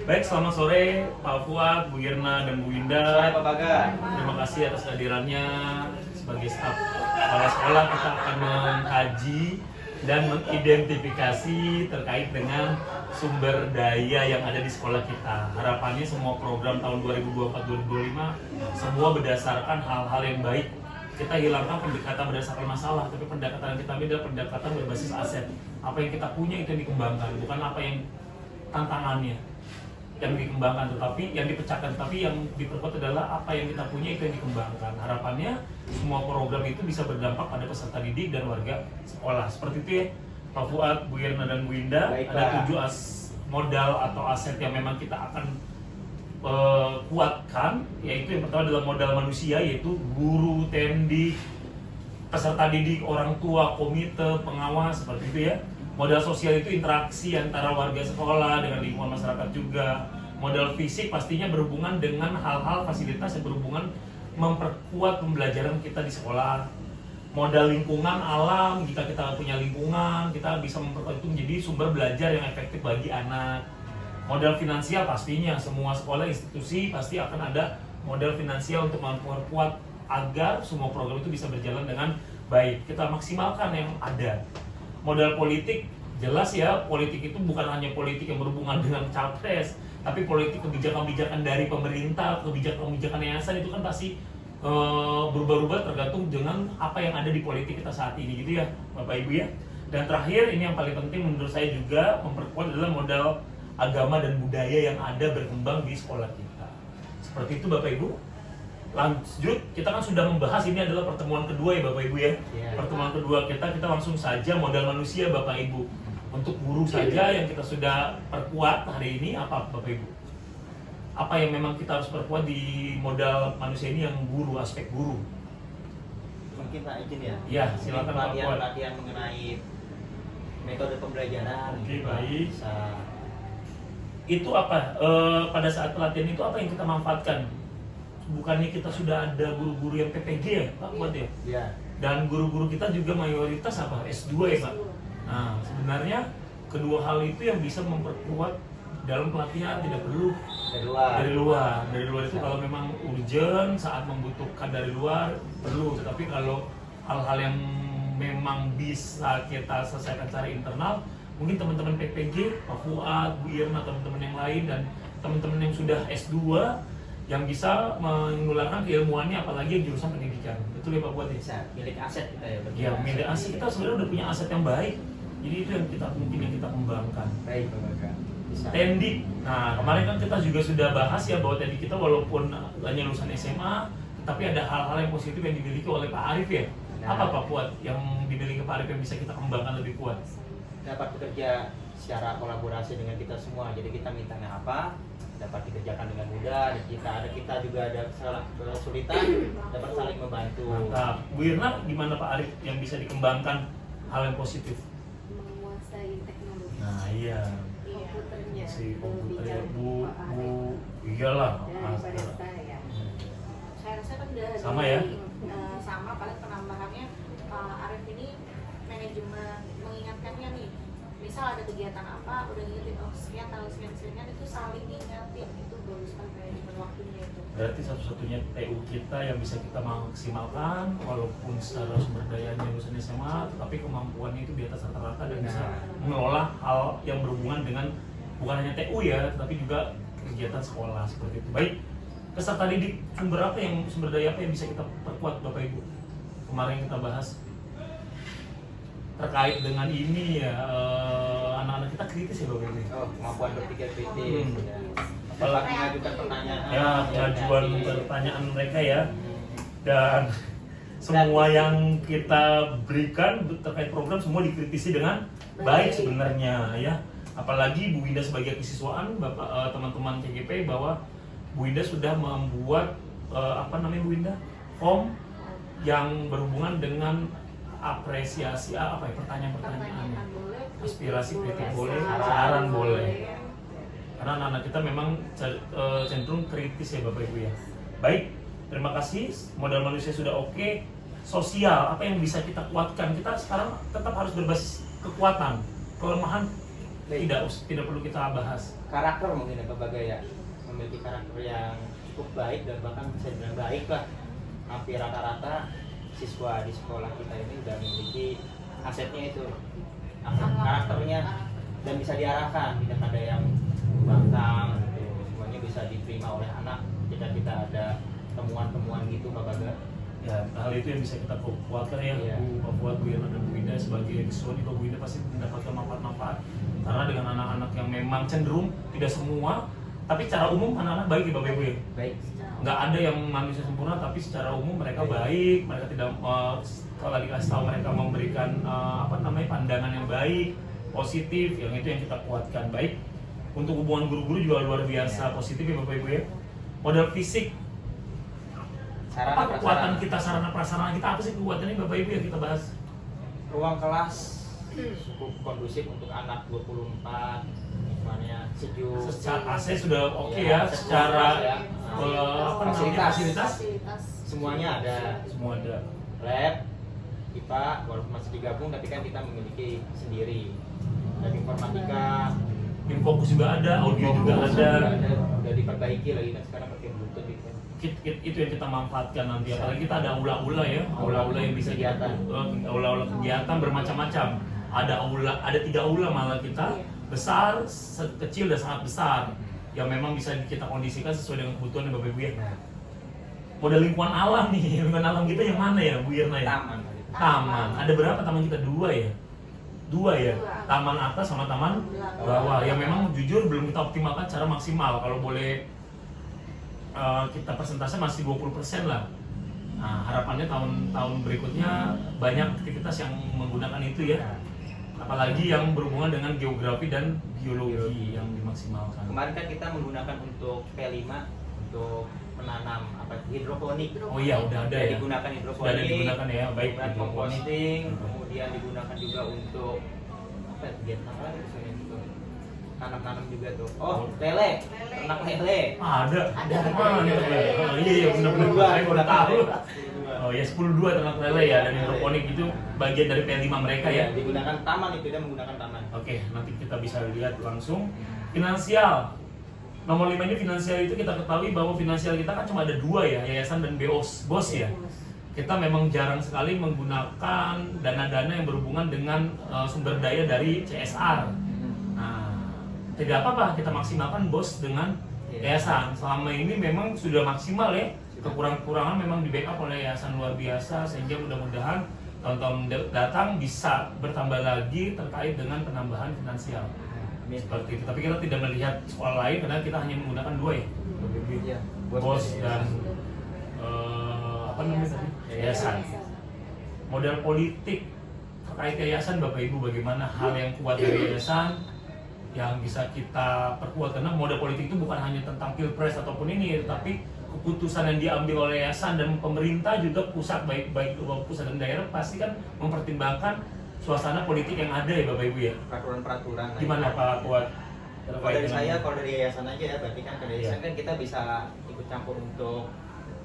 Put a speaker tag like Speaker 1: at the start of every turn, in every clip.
Speaker 1: Baik, selamat sore Pak Fuad, Bu Irna, dan Bu Winda.
Speaker 2: Pak Baga.
Speaker 1: Terima kasih atas kehadirannya sebagai staf kepala sekolah. Kita akan mengkaji dan mengidentifikasi terkait dengan sumber daya yang ada di sekolah kita. Harapannya semua program tahun 2024-2025 semua berdasarkan hal-hal yang baik. Kita hilangkan pendekatan berdasarkan masalah, tapi pendekatan yang kita ambil adalah pendekatan berbasis aset. Apa yang kita punya itu yang dikembangkan, bukan apa yang tantangannya yang dikembangkan, tetapi yang dipecahkan, tapi yang diperkuat adalah apa yang kita punya itu yang dikembangkan. Harapannya semua program itu bisa berdampak pada peserta didik dan warga sekolah. Seperti itu ya Pak Fuad, Bu Irna, dan Bu Winda.
Speaker 2: Baik,
Speaker 1: ada
Speaker 2: Pak.
Speaker 1: 7 modal atau aset yang memang kita akan kuatkan, yaitu yang pertama adalah modal manusia, yaitu guru, tendik, peserta didik, orang tua, komite, pengawas, seperti itu ya. Modal sosial itu interaksi antara warga sekolah dengan lingkungan masyarakat juga. Modal fisik pastinya berhubungan dengan hal-hal fasilitas yang berhubungan memperkuat pembelajaran kita di sekolah. Modal lingkungan alam, jika kita punya lingkungan, kita bisa memperkuat itu menjadi sumber belajar yang efektif bagi anak. Modal finansial pastinya semua sekolah institusi pasti akan ada modal finansial untuk memperkuat agar semua program itu bisa berjalan dengan baik. Kita maksimalkan yang ada. Modal politik, jelas ya, politik itu bukan hanya politik yang berhubungan dengan capres, tapi politik kebijakan-kebijakan dari pemerintah, kebijakan-kebijakan yayasan itu kan pasti berubah-ubah tergantung dengan apa yang ada di politik kita saat ini, gitu ya Bapak Ibu ya. Dan terakhir, ini yang paling penting menurut saya juga memperkuat adalah modal agama dan budaya yang ada berkembang di sekolah kita. Seperti itu Bapak Ibu. Lanjut, kita kan sudah membahas, ini adalah pertemuan kedua ya Bapak Ibu ya. Pertemuan kedua kita langsung saja modal manusia Bapak Ibu. Untuk guru saja yang kita sudah perkuat hari ini, apa Bapak Ibu? Apa yang memang kita harus perkuat di modal manusia ini yang guru, aspek guru?
Speaker 2: Mungkin Pak izin ya.
Speaker 1: Ya, silakan Pak Fuad.
Speaker 2: Pelatihan mengenai metode pembelajaran.
Speaker 1: Oke, baik.
Speaker 2: Bisa.
Speaker 1: Itu apa? Pada saat pelatihan itu apa yang kita manfaatkan? Bukannya kita sudah ada guru-guru yang PPG ya Pak Fuad ya?
Speaker 2: Iya.
Speaker 1: Dan guru-guru kita juga mayoritas apa? S2 ya Pak? Nah, sebenarnya kedua hal itu yang bisa memperkuat dalam pelatihan, tidak perlu dari luar. Dari luar itu kalau memang urgent, saat membutuhkan dari luar, perlu. Tetapi kalau hal-hal yang memang bisa kita selesaikan secara internal, mungkin teman-teman PPG, Pak Fuad, Bu Irna, teman-teman yang lain, dan teman-teman yang sudah S2 yang bisa menularkan keilmuannya, apalagi yang jurusan pendidikan. Betul ya Pak Fuad?
Speaker 2: Bisa milik aset kita ya.
Speaker 1: Ya, milik aset kita sebenarnya udah punya aset yang baik. Jadi itu yang kita mungkin yang kita kembangkan.
Speaker 2: Baik Pak Baga. Bisa.
Speaker 1: Tendik. Nah, kemarin kan kita juga sudah bahas ya bahwa tendik kita walaupun hanya lulusan SMA, tapi ada hal-hal yang positif yang dimiliki oleh Pak Arif ya.
Speaker 2: Nah.
Speaker 1: Apa Pak Fuad yang dimiliki Pak Arif yang bisa kita kembangkan lebih kuat?
Speaker 2: Dapat bekerja secara kolaborasi dengan kita semua. Jadi kita mintanya apa, dapat dikerjakan dengan mudah. Dan kita juga ada kesulitan, dapat saling membantu.
Speaker 1: Mantap. Bu Irna, gimana Pak Arif yang bisa dikembangkan hal yang positif?
Speaker 3: Menguasai teknologi.
Speaker 1: Nah, iya.
Speaker 3: Komputernya.
Speaker 1: Si komputer ya,
Speaker 3: Lebih
Speaker 1: Bu,
Speaker 3: dari Pak Arif.
Speaker 1: iyalah.
Speaker 3: Daripada saya. Saya rasa kan udah
Speaker 1: Sama ya?
Speaker 3: Sama, paling penambahannya Pak Arif ini manajemen mengingatkannya nih. Misal ada kegiatan apa, udah ngingetin oh sekian tanggal sekian itu saling ngingetin, itu bagus kan manajemen waktunya itu.
Speaker 1: Berarti satu-satunya TU kita yang bisa kita maksimalkan walaupun secara sumber dayanya lulusan SMA, tetapi kemampuannya itu di atas rata-rata dan bisa mengelola hal yang berhubungan dengan bukan hanya TU ya, tetapi juga kegiatan sekolah seperti itu. Baik, peserta didik sumber daya apa yang bisa kita perkuat Bapak Ibu? Kemarin kita bahas terkait dengan ini ya, anak-anak kita kritis ya Bapak Ibu.
Speaker 2: Oh, kemampuan berpikir kritis. Ya.
Speaker 1: Apalagi
Speaker 2: mengajukan pertanyaan.
Speaker 1: Ya, pengajuan pertanyaan mereka ya. Dan semua yang kita berikan terkait program semua dikritisi dengan baik sebenarnya ya. Apalagi Bu Winda sebagai kesiswaan, Bapak teman-teman CGP, bahwa Bu Winda sudah membuat Bu Winda? Form yang berhubungan dengan apresiasi pertanyaan-pertanyaan, aspirasi kritik boleh, saran boleh. Karena anak-anak kita memang cenderung kritis ya Bapak Ibu ya. Baik, terima kasih. Modal manusia sudah oke. Sosial, apa yang bisa kita kuatkan? Kita sekarang tetap harus berbasis kekuatan. Kelemahan
Speaker 2: Baik.
Speaker 1: tidak perlu kita bahas.
Speaker 2: Karakter mungkin ya Pak Bagaya, memiliki karakter yang cukup baik dan bahkan bisa dibilang baik lah. Hampir rata-rata siswa di sekolah kita ini udah memiliki asetnya itu, aset karakternya, dan bisa diarahkan, tidak ada yang bangkang gitu. Semuanya bisa diterima oleh anak jika kita ada temuan-temuan gitu Pak Bagaya.
Speaker 1: Ya, hal itu yang bisa kita kuatkan ya,
Speaker 2: Iya.
Speaker 1: Pak Fuad, Bu Irna, dan Bu Ida sebagai siswa di Bu Ida pasti mendapatkan manfaat-manfaat karena dengan anak-anak yang memang cenderung, tidak semua, tapi secara umum anak-anak baik ya Bapak Ibu ya.
Speaker 2: Baik.
Speaker 1: Nggak ada yang manusia sempurna, tapi secara umum mereka baik, mereka tidak kalau dikasih tahu mereka memberikan pandangan yang baik, positif, yang itu yang kita kuatkan. Baik untuk hubungan guru-guru juga luar biasa positif ya Bapak Ibu ya. Modal fisik, apa kekuatan kita, sarana prasarana kita, apa sih kekuatannya Bapak Ibu yang kita bahas?
Speaker 2: Ruang kelas cukup kondusif untuk anak 24, misalnya sejuk.
Speaker 1: Secara AC sudah oke
Speaker 2: Ya,
Speaker 1: ya, secara
Speaker 2: ya.
Speaker 1: fasilitas
Speaker 2: Semuanya ada.
Speaker 1: semua ada.
Speaker 2: Lab, IPA, walaupun masih digabung tapi kan kita memiliki sendiri. Dan informatika,
Speaker 1: Infokus juga ada, audio juga ada.
Speaker 2: udah diperbaiki lagi kan sekarang pakai Bluetooth gitu.
Speaker 1: Itu yang kita manfaatkan nanti, apalagi kita ada aula-aula ya, aula-aula yang bisa kita aula-aula kegiatan bermacam-macam. Ada 3 aula malah kita, besar, kecil dan sangat besar, yang memang bisa kita kondisikan sesuai dengan kebutuhan Bapak Ibu ya. Model lingkungan alam nih, lingkungan alam kita yang mana ya Bu Irna ya? Taman. Ada berapa taman kita? 2 ya? 2 ya? Taman atas sama taman bawah, yang memang jujur belum kita optimalkan secara maksimal. Kalau boleh kita persentase masih 20% lah. Nah, harapannya tahun berikutnya banyak aktivitas yang menggunakan itu ya. Apalagi yang berhubungan dengan geografi dan biologi yang dimaksimalkan.
Speaker 2: Kemarin kan kita menggunakan untuk P5 untuk menanam hidroponik.
Speaker 1: Oh iya, udah ada ya.
Speaker 2: Digunakan
Speaker 1: Sudah
Speaker 2: hidroponik.
Speaker 1: ada digunakan ya, baik
Speaker 2: kemudian
Speaker 1: hidroponik.
Speaker 2: composting, kemudian digunakan juga untuk Vietnam lagi misalnya untuk tanam-tanam juga tuh. Oh, lele, ternak lele.
Speaker 1: Ada.
Speaker 3: Ada.
Speaker 1: Mana nih lele? Oh iya, benar-benar. Saya baru tahu. Oh ya, 10-2 ternak lele ya, dan hidroponik itu bagian dari P5 mereka ya.
Speaker 2: Digunakan taman itu, dia menggunakan taman.
Speaker 1: Oke, nanti kita bisa lihat langsung. Finansial. Nomor 5 ini finansial, itu kita ketahui bahwa finansial kita kan cuma ada 2 ya, yayasan dan BOS ya. Kita memang jarang sekali menggunakan dana-dana yang berhubungan dengan sumber daya dari CSR. Nah, tidak apa-apa kita maksimalkan BOS dengan yayasan. Selama ini memang sudah maksimal ya. Kekurangan-kekurangan memang di backup oleh yayasan luar biasa, sehingga mudah-mudahan tahun-tahun datang bisa bertambah lagi terkait dengan penambahan finansial. Seperti itu. Tapi kita tidak melihat sekolah lain karena kita hanya menggunakan 2 ya.
Speaker 2: Iya,
Speaker 1: BOS dan yayasan. Modal politik terkait yayasan, Bapak Ibu, bagaimana hal yang kuat dari yayasan yang bisa kita perkuat, karena modal politik itu bukan hanya tentang pilpres ataupun ini, tapi keputusan yang diambil oleh yayasan dan pemerintah juga pusat, baik pusat dan daerah pasti kan mempertimbangkan suasana politik yang ada ya Bapak Ibu ya.
Speaker 2: Peraturan-peraturan.
Speaker 1: Gimana Pak Kuat?
Speaker 2: Kalau dari saya, kalau dari yayasan aja ya, berarti kan dari yayasan kan kita bisa ikut campur untuk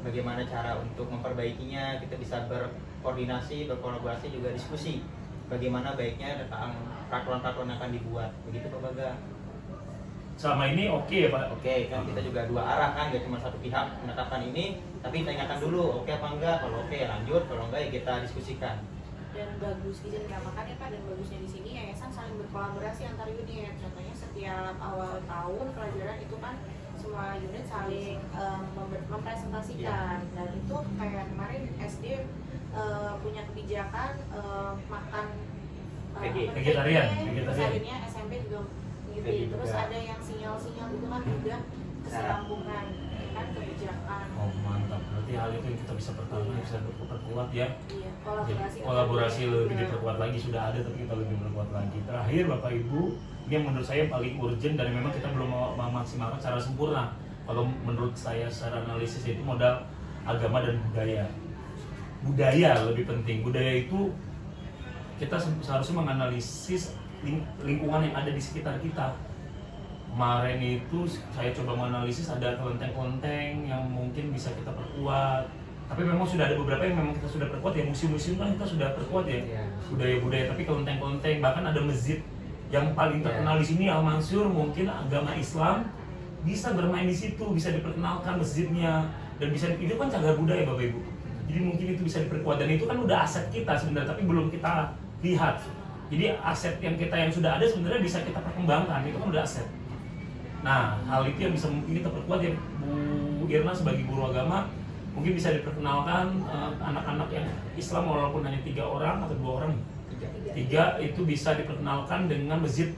Speaker 2: bagaimana cara untuk memperbaikinya, kita bisa berkoordinasi, berkolaborasi, juga diskusi bagaimana baiknya tentang peraturan-peraturan yang akan dibuat. Begitu Pak Baga.
Speaker 1: Selama ini oke ya Pak?
Speaker 2: Oke, kan kita juga 2 arah kan, gak cuma satu pihak menetapkan ini, tapi tanyakan dulu oke apa enggak. Kalau oke ya lanjut, kalau enggak ya kita diskusikan.
Speaker 3: Dan bagus izin menambahkan ya Pak, dan bagusnya di sini yayasan saling berkolaborasi antar unit. Contohnya setiap awal tahun pelajaran itu kan semua unit saling mempresentasikan. Dan itu kayak kemarin SD punya kebijakan makan
Speaker 1: vegetarian.
Speaker 3: terus akhirnya SMP juga gitu. Terus ada yang sinyal-sinyal itu kan juga kesinambungan kan kebijakan.
Speaker 1: Oh mantap, berarti hal itu yang kita bisa bisa perkuat ya.
Speaker 3: Iya,
Speaker 1: Jadi, kolaborasi lebih diperkuat lagi, sudah ada tapi kita lebih perkuat lagi. Terakhir Bapak Ibu, ini yang menurut saya paling urgent dan memang kita belum memaksimalkan secara sempurna. Kalau menurut saya secara analisis itu modal agama dan budaya. Budaya lebih penting. Budaya itu kita seharusnya menganalisis lingkungan yang ada di sekitar kita. Kemarin itu saya coba menganalisis, ada kelenteng-kelenteng yang mungkin bisa kita perkuat. Tapi memang sudah ada beberapa yang memang kita sudah perkuat ya, museum-museum kan kita sudah perkuat ya, budaya-budaya. Tapi kelenteng-kelenteng, bahkan ada masjid Yang paling terkenal di sini Al Mansur, mungkin agama Islam bisa bermain di situ, bisa diperkenalkan masjidnya, dan bisa itu kan cagar budaya Bapak Ibu. Jadi mungkin itu bisa diperkuat, dan itu kan udah aset kita sebenarnya, tapi belum kita lihat. Jadi aset yang kita yang sudah ada sebenarnya bisa kita perkembangkan, itu kan udah aset. Nah, hal itu yang bisa mungkin kita perkuat ya Bu Irna sebagai guru agama, mungkin bisa diperkenalkan anak-anak yang Islam walaupun hanya 3 orang atau 2 orang. 3 itu bisa diperkenalkan dengan Masjid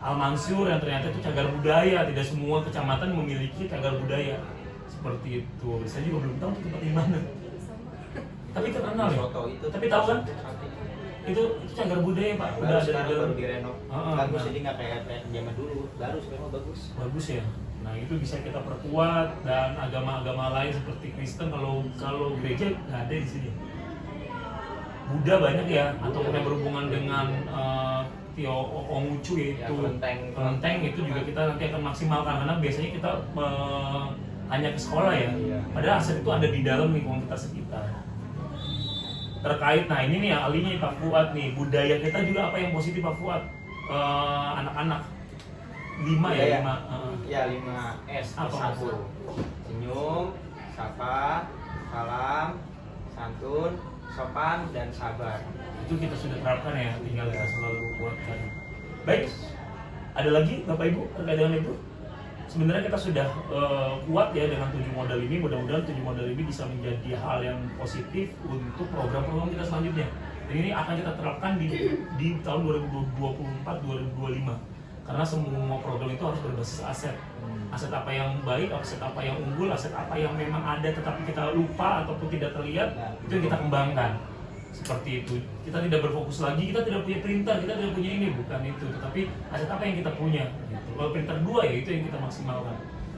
Speaker 1: Al Mansur yang ternyata itu cagar budaya. Tidak semua kecamatan memiliki cagar budaya seperti itu. Saya juga belum tahu itu tempat di mana. Tapi terkenal ya. Tapi tahu kan? Itu cagar budaya Pak.
Speaker 2: Udah ada baru direnov. Bagus, jadi nggak kayak zaman dulu. Baru sekarang bagus.
Speaker 1: Bagus ya. Nah itu bisa kita perkuat, dan agama-agama lain seperti Kristen kalau gereja nggak ada di sini. Buddha banyak ya, ataupun yang berhubungan dengan Tio Ongucu yaitu kelenteng itu juga kita nanti akan maksimalkan, karena biasanya kita hanya ke sekolah ya. Padahal aset itu ada di dalam lingkungan kita sekitar. Terkait, nah ini nih ahlinya Pak Fuad nih, budaya kita juga apa yang positif Pak Fuad? Anak-anak 5 ya, 5
Speaker 2: ya 5S.
Speaker 1: Apa, Mas?
Speaker 2: Senyum, sapa, salam, santun, sopan, dan sabar.
Speaker 1: Itu kita sudah terapkan ya, tinggal kita selalu kuatkan. Baik, ada lagi Bapak Ibu terkait dengan itu? Sebenarnya kita sudah kuat ya dengan 7 modal ini. Mudah-mudahan 7 modal ini bisa menjadi hal yang positif untuk program-program kita selanjutnya. Dan ini akan kita terapkan di tahun 2024-2025. Karena semua program itu harus berbasis aset. Aset apa yang baik, aset apa yang unggul, aset apa yang memang ada tetapi kita lupa ataupun tidak terlihat, itu yang kita kembangkan. Seperti itu. Kita tidak berfokus lagi, kita tidak punya printer, kita tidak punya ini, bukan itu. Tetapi aset apa yang kita punya. Gitu. Kalau printer 2 ya itu yang kita maksimalkan.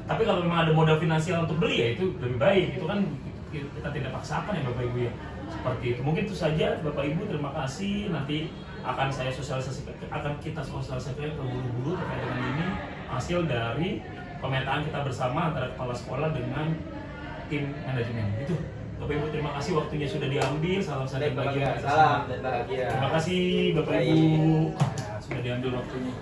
Speaker 1: Tapi kalau memang ada modal finansial untuk beli ya itu lebih baik. Itu kan kita tidak paksakan ya Bapak Ibu ya. Seperti itu. Mungkin itu saja Bapak Ibu, terima kasih. Nanti akan saya sosialisasikan, akan kita sosialisasikan ke guru-guru terkait dengan ini, hasil dari pemetaan kita bersama antara kepala sekolah dengan tim manajemen. Itu Bapak Ibu, terima kasih waktunya sudah diambil. Salam dan bahagia.
Speaker 2: Salam dan bahagia.
Speaker 1: Terima kasih Bapak Ibu sudah diambil waktunya.